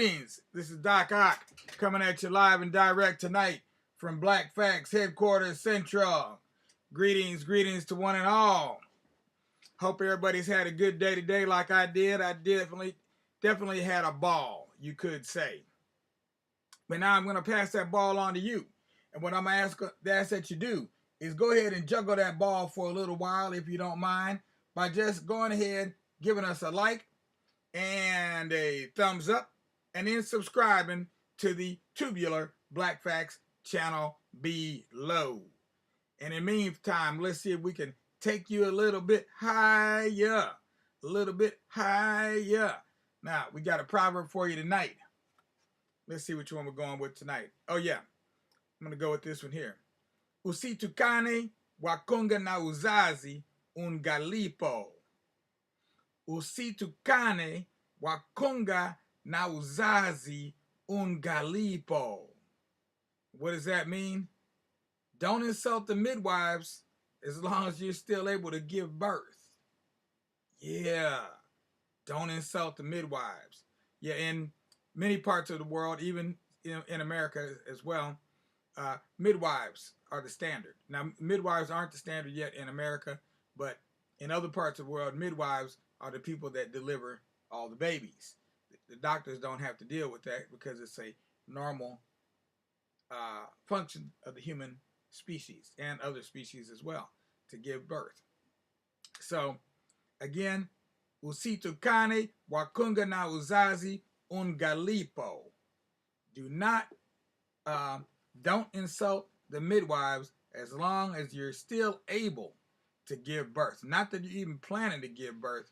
Greetings, this is Doc Ock coming at you live and direct tonight from Black Facts Headquarters Central. Greetings to one and all. Hope everybody's had a good day today like I did. I definitely had a ball, you could say. But now I'm going to pass that ball on to you. And what I'm going to ask that you do is go ahead and juggle that ball for a little while, if you don't mind, by just going ahead, giving us a like and a thumbs up, and then subscribing to the Tubular Black Facts channel below. And in the meantime, let's see if we can take you a little bit higher. Now, we got a proverb for you tonight. Let's see which one we're going with tonight. Oh, yeah. I'm going to go with this one here. Usitukane wakonga na uzazi un galipo. Usitukane wakonga na uzazi un galipo. What does that mean? Don't insult the midwives as long as you're still able to give birth. Yeah, don't insult the midwives. Yeah, in many parts of the world, even in America as well, midwives are the standard. Now, midwives aren't the standard yet in America, but in other parts of the world, midwives are the people that deliver all the babies. The doctors don't have to deal with that because it's a normal function of the human species and other species as well to give birth. So, again, usitukane wakunga na uzazi un galipo. Don't insult the midwives as long as you're still able to give birth. Not that you're even planning to give birth,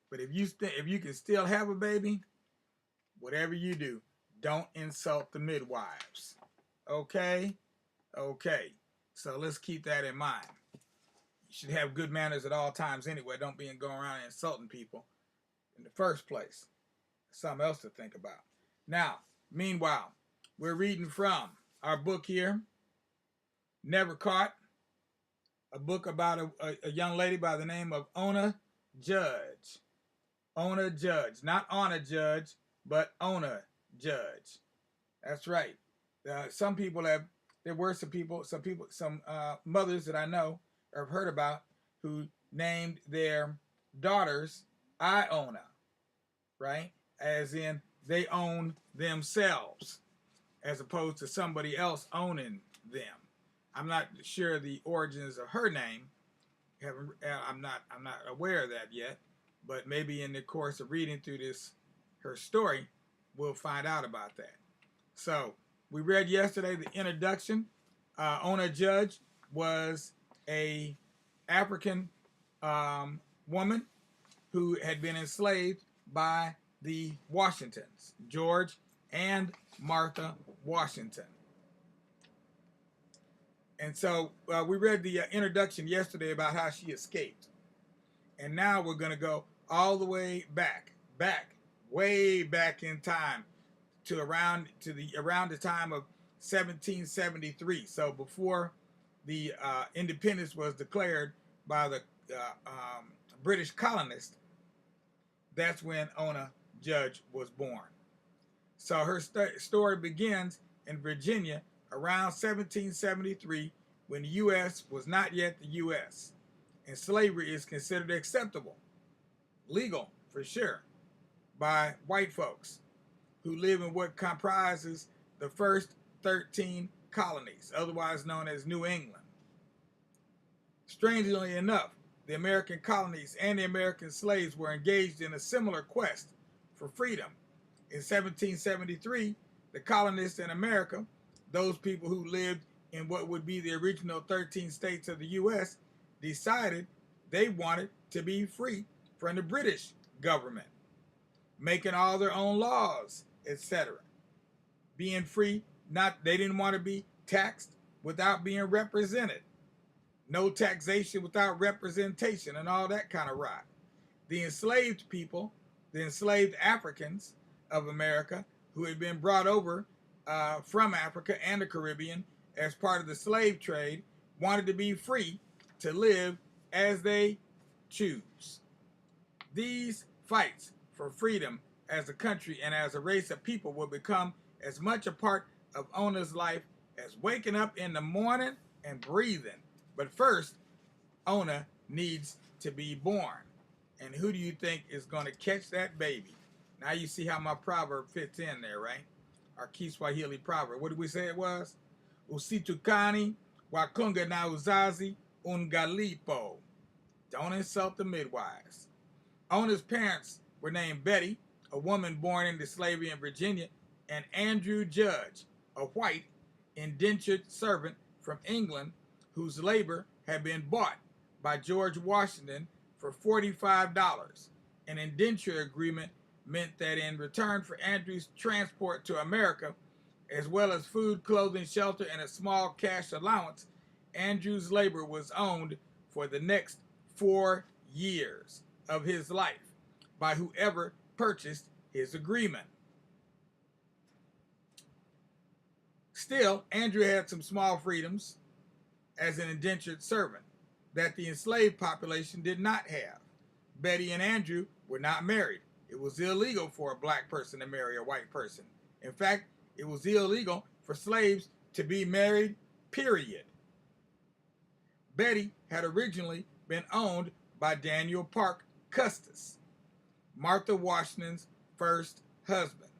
but if you can still have a baby, whatever you do, don't insult the midwives. Okay? Okay. So let's keep that in mind. You should have good manners at all times anyway. Don't be going around insulting people in the first place. Something else to think about. Now, meanwhile, we're reading from our book here, Never Caught, a book about a young lady by the name of Ona Judge. Ona Judge. Not Ona Judge, but Ona Judge. That's right. Some mothers that I know or have heard about who named their daughters Iona, right? As in they own themselves, as opposed to somebody else owning them. I'm not sure the origins of her name. I'm not aware of that yet, but maybe in the course of reading through her story, we'll find out about that. So we read yesterday the introduction. Ona Judge was a African woman who had been enslaved by the Washingtons, George and Martha Washington. And so we read the introduction yesterday about how she escaped. And now we're going to go all the way way back in time to around the time of 1773. So before the independence was declared by the British colonists, that's when Ona Judge was born. So her story begins in Virginia around 1773, when the U.S. was not yet the U.S. and slavery is considered acceptable, legal for sure, by white folks who live in what comprises the first 13 colonies, otherwise known as New England. Strangely enough, the American colonies and the American slaves were engaged in a similar quest for freedom. In 1773, the colonists in America, those people who lived in what would be the original 13 states of the U.S., decided they wanted to be free from the British government, making all their own laws, etc. Being free, they didn't want to be taxed without being represented. No taxation without representation and all that kind of rot. The enslaved people, the enslaved Africans of America who had been brought over from Africa and the Caribbean as part of the slave trade, wanted to be free to live as they choose. These fights for freedom as a country and as a race of people will become as much a part of Ona's life as waking up in the morning and breathing. But first, Ona needs to be born. And who do you think is going to catch that baby? Now you see how my proverb fits in there, right? Our Kiswahili proverb. What did we say it was? Usitukani wakunga na uzazi ungalipo. Don't insult the midwives. Ona's parents were named Betty, a woman born into slavery in Virginia, and Andrew Judge, a white indentured servant from England whose labor had been bought by George Washington for $45. An indenture agreement meant that in return for Andrew's transport to America, as well as food, clothing, shelter, and a small cash allowance, Andrew's labor was owned for the next 4 years of his life by whoever purchased his agreement. Still, Andrew had some small freedoms as an indentured servant that the enslaved population did not have. Betty and Andrew were not married. It was illegal for a black person to marry a white person. In fact, it was illegal for slaves to be married, period. Betty had originally been owned by Daniel Parke Custis, Martha Washington's first husband,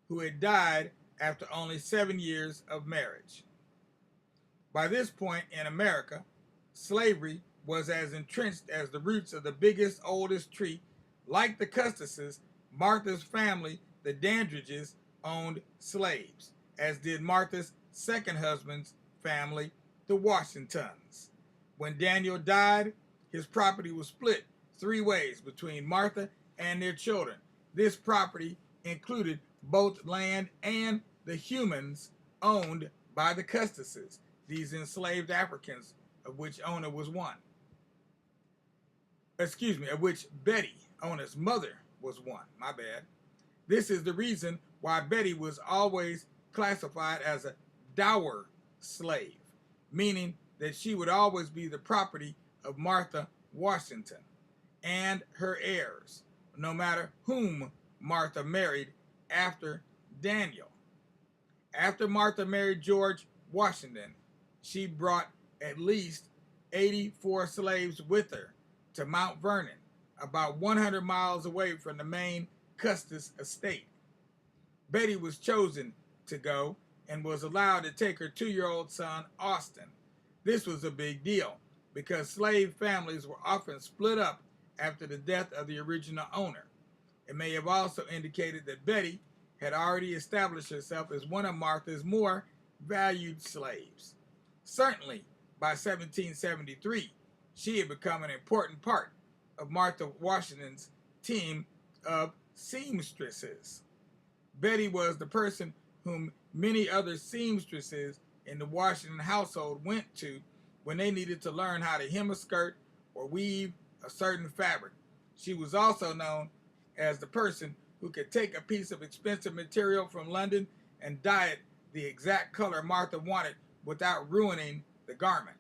who had died after only 7 years of marriage. By this point in America, slavery was as entrenched as the roots of the biggest, oldest tree. Like the Custises, Martha's family, the Dandridges, owned slaves, as did Martha's second husband's family, the Washingtons. When Daniel died, his property was split 3 ways between Martha and their children. This property included both land and the humans owned by the Custises, these enslaved Africans, of which Ona was one. Of which Betty, Ona's mother, was one. My bad. This is the reason why Betty was always classified as a dower slave, meaning that she would always be the property of Martha Washington and her heirs, no matter whom Martha married after Daniel. After Martha married George Washington, she brought at least 84 slaves with her to Mount Vernon, about 100 miles away from the main Custis estate. Betty was chosen to go and was allowed to take her 2-year-old son, Austin. This was a big deal because slave families were often split up after the death of the original owner. It may have also indicated that Betty had already established herself as one of Martha's more valued slaves. Certainly, by 1773, she had become an important part of Martha Washington's team of seamstresses. Betty was the person whom many other seamstresses in the Washington household went to when they needed to learn how to hem a skirt or weave a certain fabric. She was also known as the person who could take a piece of expensive material from London and dye it the exact color Martha wanted without ruining the garment.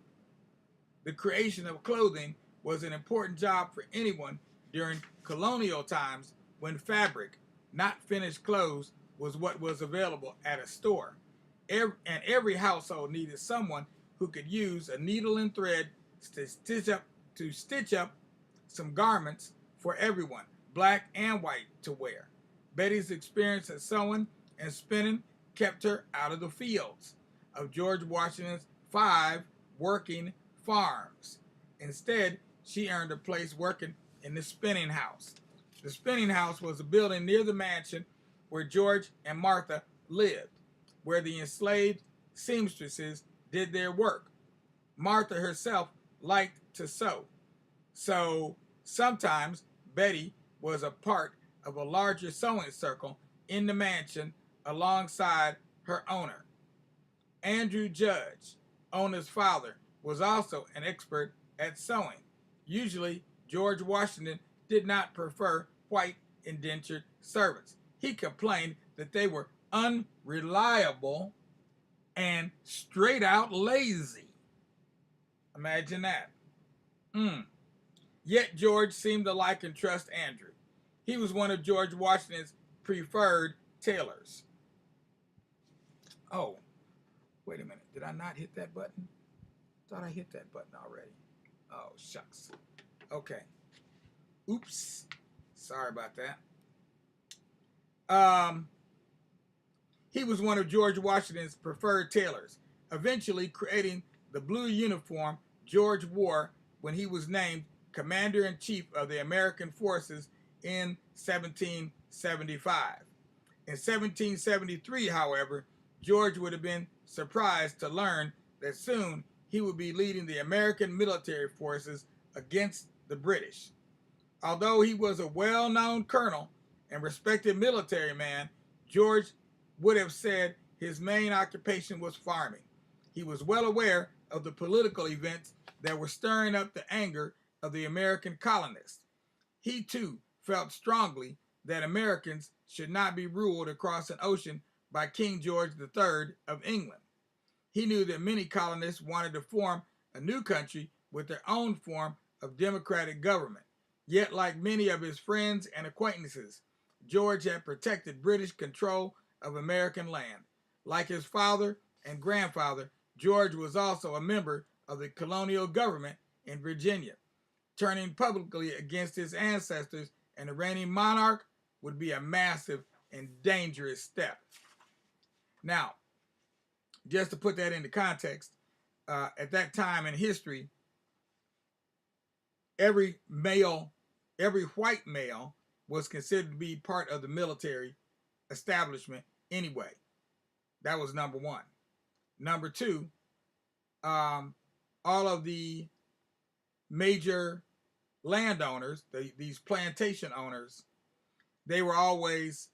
The creation of clothing was an important job for anyone during colonial times when fabric, not finished clothes, was what was available at a store. Every household needed someone who could use a needle and thread to stitch up some garments for everyone, black and white, to wear. Betty's experience at sewing and spinning kept her out of the fields of George Washington's 5 working farms. Instead, she earned a place working in the spinning house. The spinning house was a building near the mansion where George and Martha lived, where the enslaved seamstresses did their work. Martha herself liked to sew, so sometimes Betty was a part of a larger sewing circle in the mansion alongside her owner. Andrew Judge, Ona's father, was also an expert at sewing. Usually, George Washington did not prefer white indentured servants. He complained that they were unreliable and straight out lazy. Imagine that. Yet George seemed to like and trust Andrew. He was one of George Washington's preferred tailors. Oh, wait a minute. Did I not hit that button? Thought I hit that button already. Oh, shucks. Okay. Oops. Sorry about that. He was one of George Washington's preferred tailors, eventually creating the blue uniform George wore when he was named Commander-in-Chief of the American forces in 1775. In 1773, however, George would have been surprised to learn that soon he would be leading the American military forces against the British. Although he was a well-known colonel and respected military man, George would have said his main occupation was farming. He was well aware of the political events that were stirring up the anger of the American colonists. He too felt strongly that Americans should not be ruled across an ocean by King George III of England. He knew that many colonists wanted to form a new country with their own form of democratic government. Yet, like many of his friends and acquaintances, George had protected British control of American land. Like his father and grandfather, George was also a member of the colonial government in Virginia. Turning publicly against his ancestors and the reigning monarch would be a massive and dangerous step. Now, just to put that into context, at that time in history, every white male was considered to be part of the military establishment anyway. That was number one. Number two, all of the major landowners, these plantation owners, they were always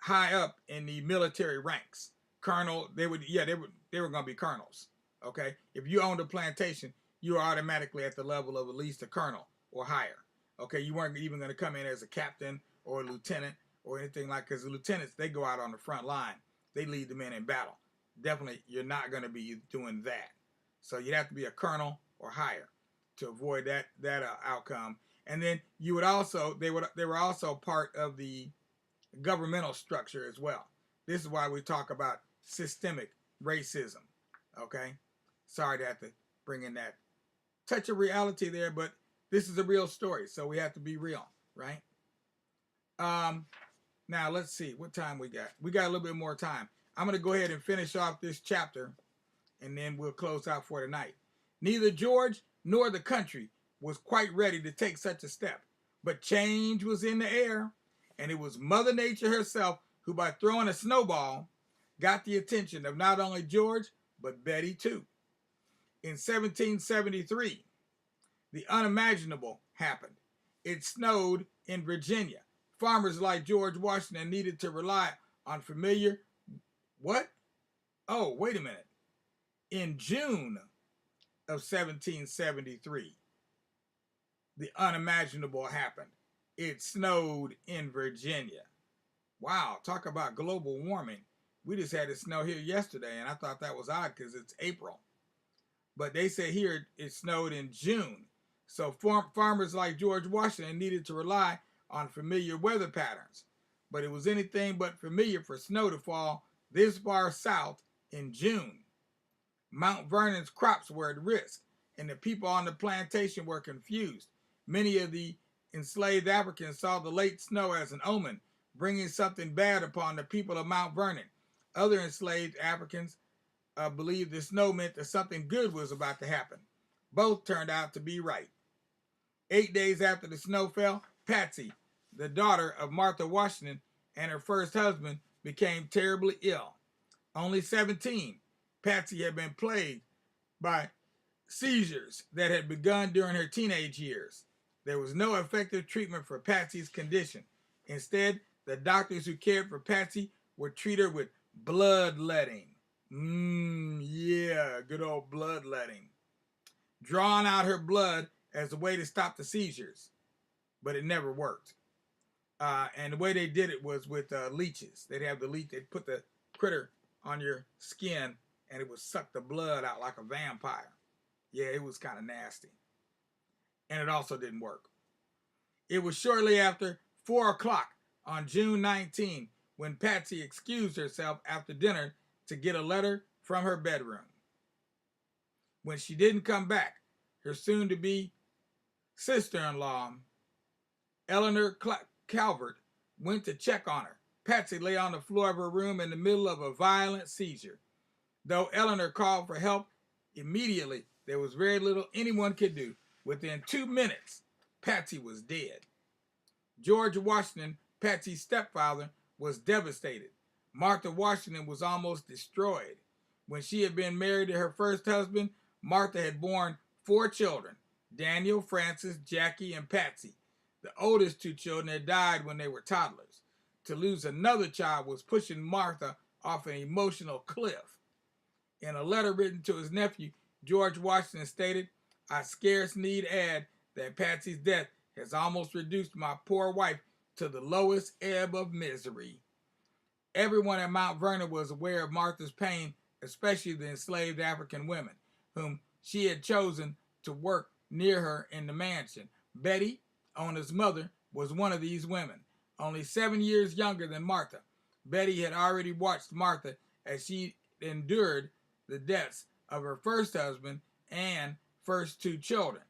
high up in the military ranks. Colonel, they were going to be colonels. Okay, if you owned a plantation, you were automatically at the level of at least a colonel or higher. Okay, you weren't even going to come in as a captain or a lieutenant or anything like, because the lieutenants, they go out on the front line. They lead the men in battle. Definitely, you're not going to be doing that. So you'd have to be a colonel or higher to avoid that outcome. And then you would also, they were also part of the governmental structure as well. This is why we talk about systemic racism. Okay, sorry to have to bring in that touch of reality there, but this is a real story, so we have to be real, right? Now let's see what time we got. We got a little bit more time. I'm going to go ahead and finish off this chapter, and then we'll close out for tonight. Neither George nor the country was quite ready to take such a step, but change was in the air, and it was Mother Nature herself who, by throwing a snowball, got the attention of not only George, but Betty too. In 1773, the unimaginable happened. It snowed in Virginia. Farmers like George Washington needed to rely on familiar... What? Oh, wait a minute. In June of 1773, the unimaginable happened. It snowed in Virginia. Wow, talk about global warming. We just had it snow here yesterday, and I thought that was odd because it's April. But they said here it snowed in June. So farmers like George Washington needed to rely on familiar weather patterns. But it was anything but familiar for snow to fall this far south in June. Mount Vernon's crops were at risk, and the people on the plantation were confused. Many of the enslaved Africans saw the late snow as an omen, bringing something bad upon the people of Mount Vernon. Other enslaved Africans believed the snow meant that something good was about to happen. Both turned out to be right. 8 days after the snow fell, Patsy, the daughter of Martha Washington and her first husband, became terribly ill. Only 17, Patsy had been plagued by seizures that had begun during her teenage years. There was no effective treatment for Patsy's condition. Instead, the doctors who cared for Patsy would treat her with bloodletting. Yeah, good old bloodletting. Drawing out her blood as a way to stop the seizures, but it never worked. And the way they did it was with leeches. They'd have the leech, they'd put the critter on your skin, and it would suck the blood out like a vampire. Yeah, it was kind of nasty. And it also didn't work. It was shortly after 4 o'clock on June 19, when Patsy excused herself after dinner to get a letter from her bedroom. When she didn't come back, her soon-to-be sister-in-law, Eleanor Calvert, went to check on her. Patsy lay on the floor of her room in the middle of a violent seizure. Though Eleanor called for help immediately, there was very little anyone could do. Within 2 minutes, Patsy was dead. George Washington, Patsy's stepfather, was devastated. Martha Washington was almost destroyed. When she had been married to her first husband, Martha had borne 4 children: Daniel, Francis, Jackie, and Patsy. The oldest 2 children had died when they were toddlers. To lose another child was pushing Martha off an emotional cliff. In a letter written to his nephew, George Washington stated, "I scarce need add that Patsy's death has almost reduced my poor wife to the lowest ebb of misery." Everyone at Mount Vernon was aware of Martha's pain, especially the enslaved African women, whom she had chosen to work near her in the mansion. Betty, Ona's mother, was one of these women. Only 7 years younger than Martha, Betty had already watched Martha as she endured the deaths of her first husband and first 2 children.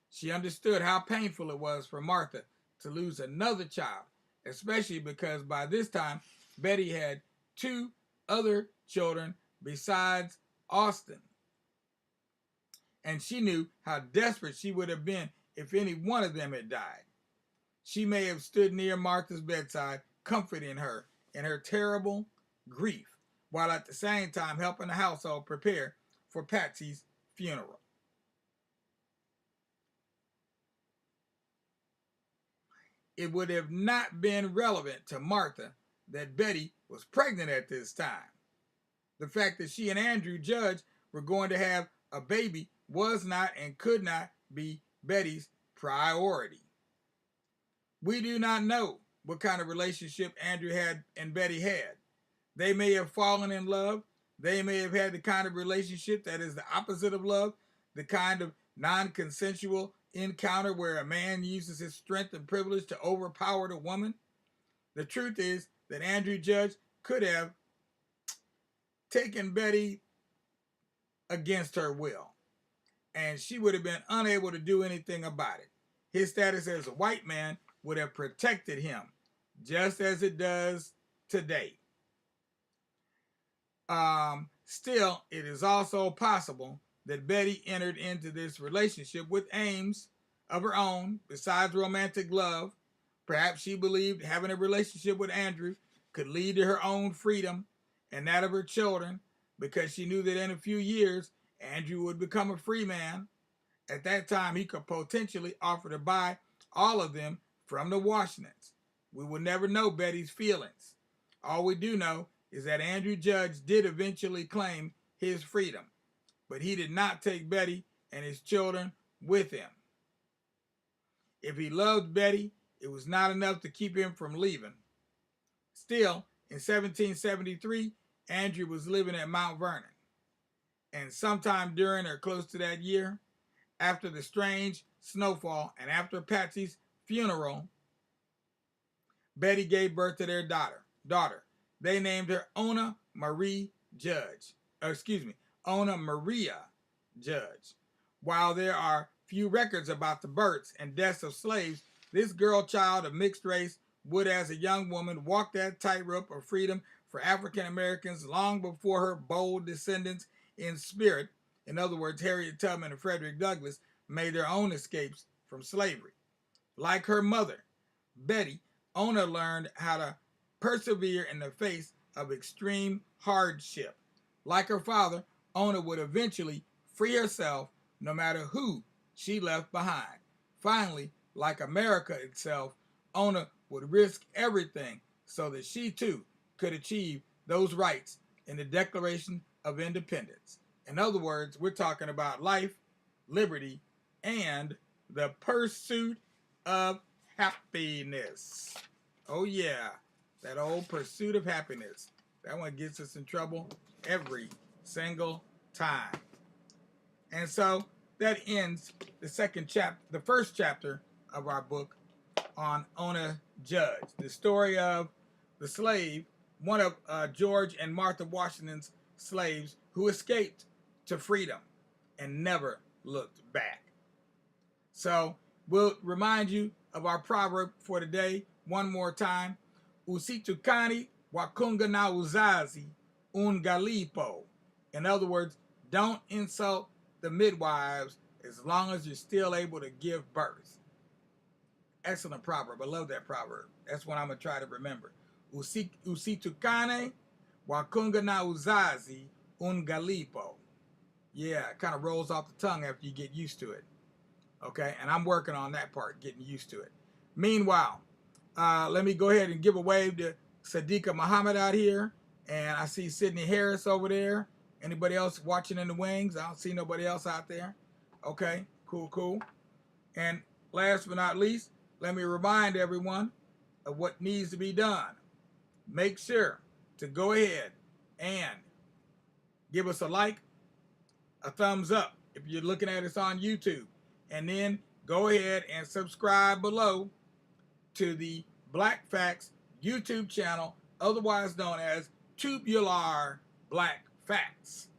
She understood how painful it was for Martha to lose another child, especially because by this time Betty had 2 other children besides Austin. And she knew how desperate she would have been if any one of them had died. She may have stood near Martha's bedside, comforting her in her terrible grief, while at the same time helping the household prepare for Patsy's funeral. It would have not been relevant to Martha that Betty was pregnant at this time. The fact that she and Andrew Judge were going to have a baby was not and could not be Betty's priority. We do not know what kind of relationship Andrew had and Betty had. They may have fallen in love. They may have had the kind of relationship that is the opposite of love, the kind of non-consensual encounter where a man uses his strength and privilege to overpower the woman. The truth is that Andrew Judge could have taken Betty against her will, and she would have been unable to do anything about it. His status as a white man would have protected him, just as it does today. Still, it is also possible that Betty entered into this relationship with aims of her own, besides romantic love. Perhaps she believed having a relationship with Andrew could lead to her own freedom and that of her children, because she knew that in a few years, Andrew would become a free man. At that time, he could potentially offer to buy all of them from the Washingtons. We will never know Betty's feelings. All we do know is that Andrew Judge did eventually claim his freedom, but he did not take Betty and his children with him. If he loved Betty, it was not enough to keep him from leaving. Still, in 1773, Andrew was living at Mount Vernon, and sometime during or close to that year, after the strange snowfall and after Patsy's funeral, Betty gave birth to their daughter. They named her Ona Maria Judge. Ona Maria Judge. While there are few records about the births and deaths of slaves, this girl child of mixed race would, as a young woman, walk that tightrope of freedom for African Americans long before her bold descendants in spirit, in other words, Harriet Tubman and Frederick Douglass, made their own escapes from slavery. Like her mother, Betty, Ona learned how to persevere in the face of extreme hardship. Like her father, Ona would eventually free herself no matter who she left behind. Finally, like America itself, Ona would risk everything so that she too could achieve those rights in the Declaration of Independence. In other words, we're talking about life, liberty, and the pursuit of happiness. Oh yeah, that old pursuit of happiness. That one gets us in trouble every single time. And so that ends the first chapter of our book, on Ona Judge, the story of the slave, one of George and Martha Washington's slaves who escaped to freedom and never looked back. So we'll remind you of our proverb for today one more time. Usitukani wakunga na uzazi un galipo. In other words, don't insult the midwives as long as you're still able to give birth. Excellent proverb. I love that proverb. That's what I'm going to try to remember. Usitukane wakunga na uzazi un galipo. Yeah, it kind of rolls off the tongue after you get used to it. Okay, and I'm working on that part, getting used to it. Meanwhile, let me go ahead and give a wave to Sadiqa Muhammad out here. And I see Sydney Harris over there. Anybody else watching in the wings? I don't see nobody else out there. Okay, cool. And last but not least, let me remind everyone of what needs to be done. Make sure to go ahead and give us a like, a thumbs up if you're looking at us on YouTube. And then go ahead and subscribe below to the Black Facts YouTube channel, otherwise known as Tubular Black Facts.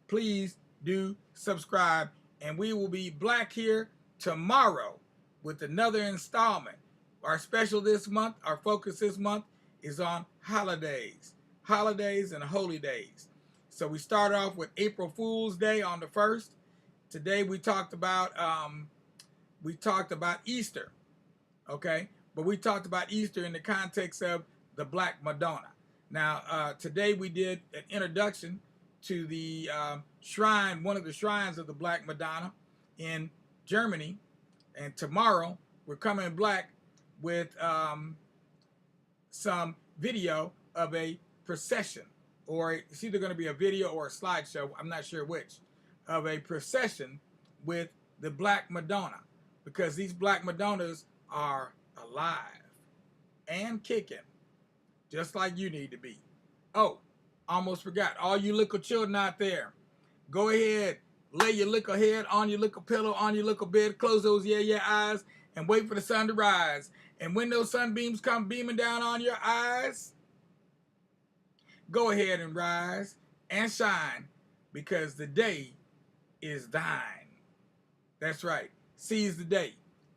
Please do subscribe, and we will be back here tomorrow with another installment. Our special this month, our focus this month is on holidays and holy days. So we start off with April Fool's Day on the 1st. Today we talked about Easter, okay? But we talked about Easter in the context of the Black Madonna. Now, today we did an introduction to the shrine, one of the shrines of the Black Madonna in Germany. And tomorrow we're coming back with some video of a procession, or it's either going to be a video or a slideshow, I'm not sure which, of a procession with the Black Madonna, because these Black Madonnas are alive and kicking, just like you need to be. Oh, almost forgot, all you little children out there, go ahead, lay your little head on your little pillow, on your little bed, close those eyes, and wait for the sun to rise. And when those sunbeams come beaming down on your eyes, go ahead and rise and shine, because the day is thine. That's right. Seize the day.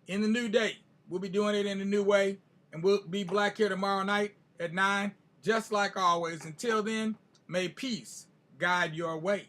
In the new day. We'll be doing it in a new way. And we'll be back here tomorrow night at 9, just like always. Until then, may peace guide your way.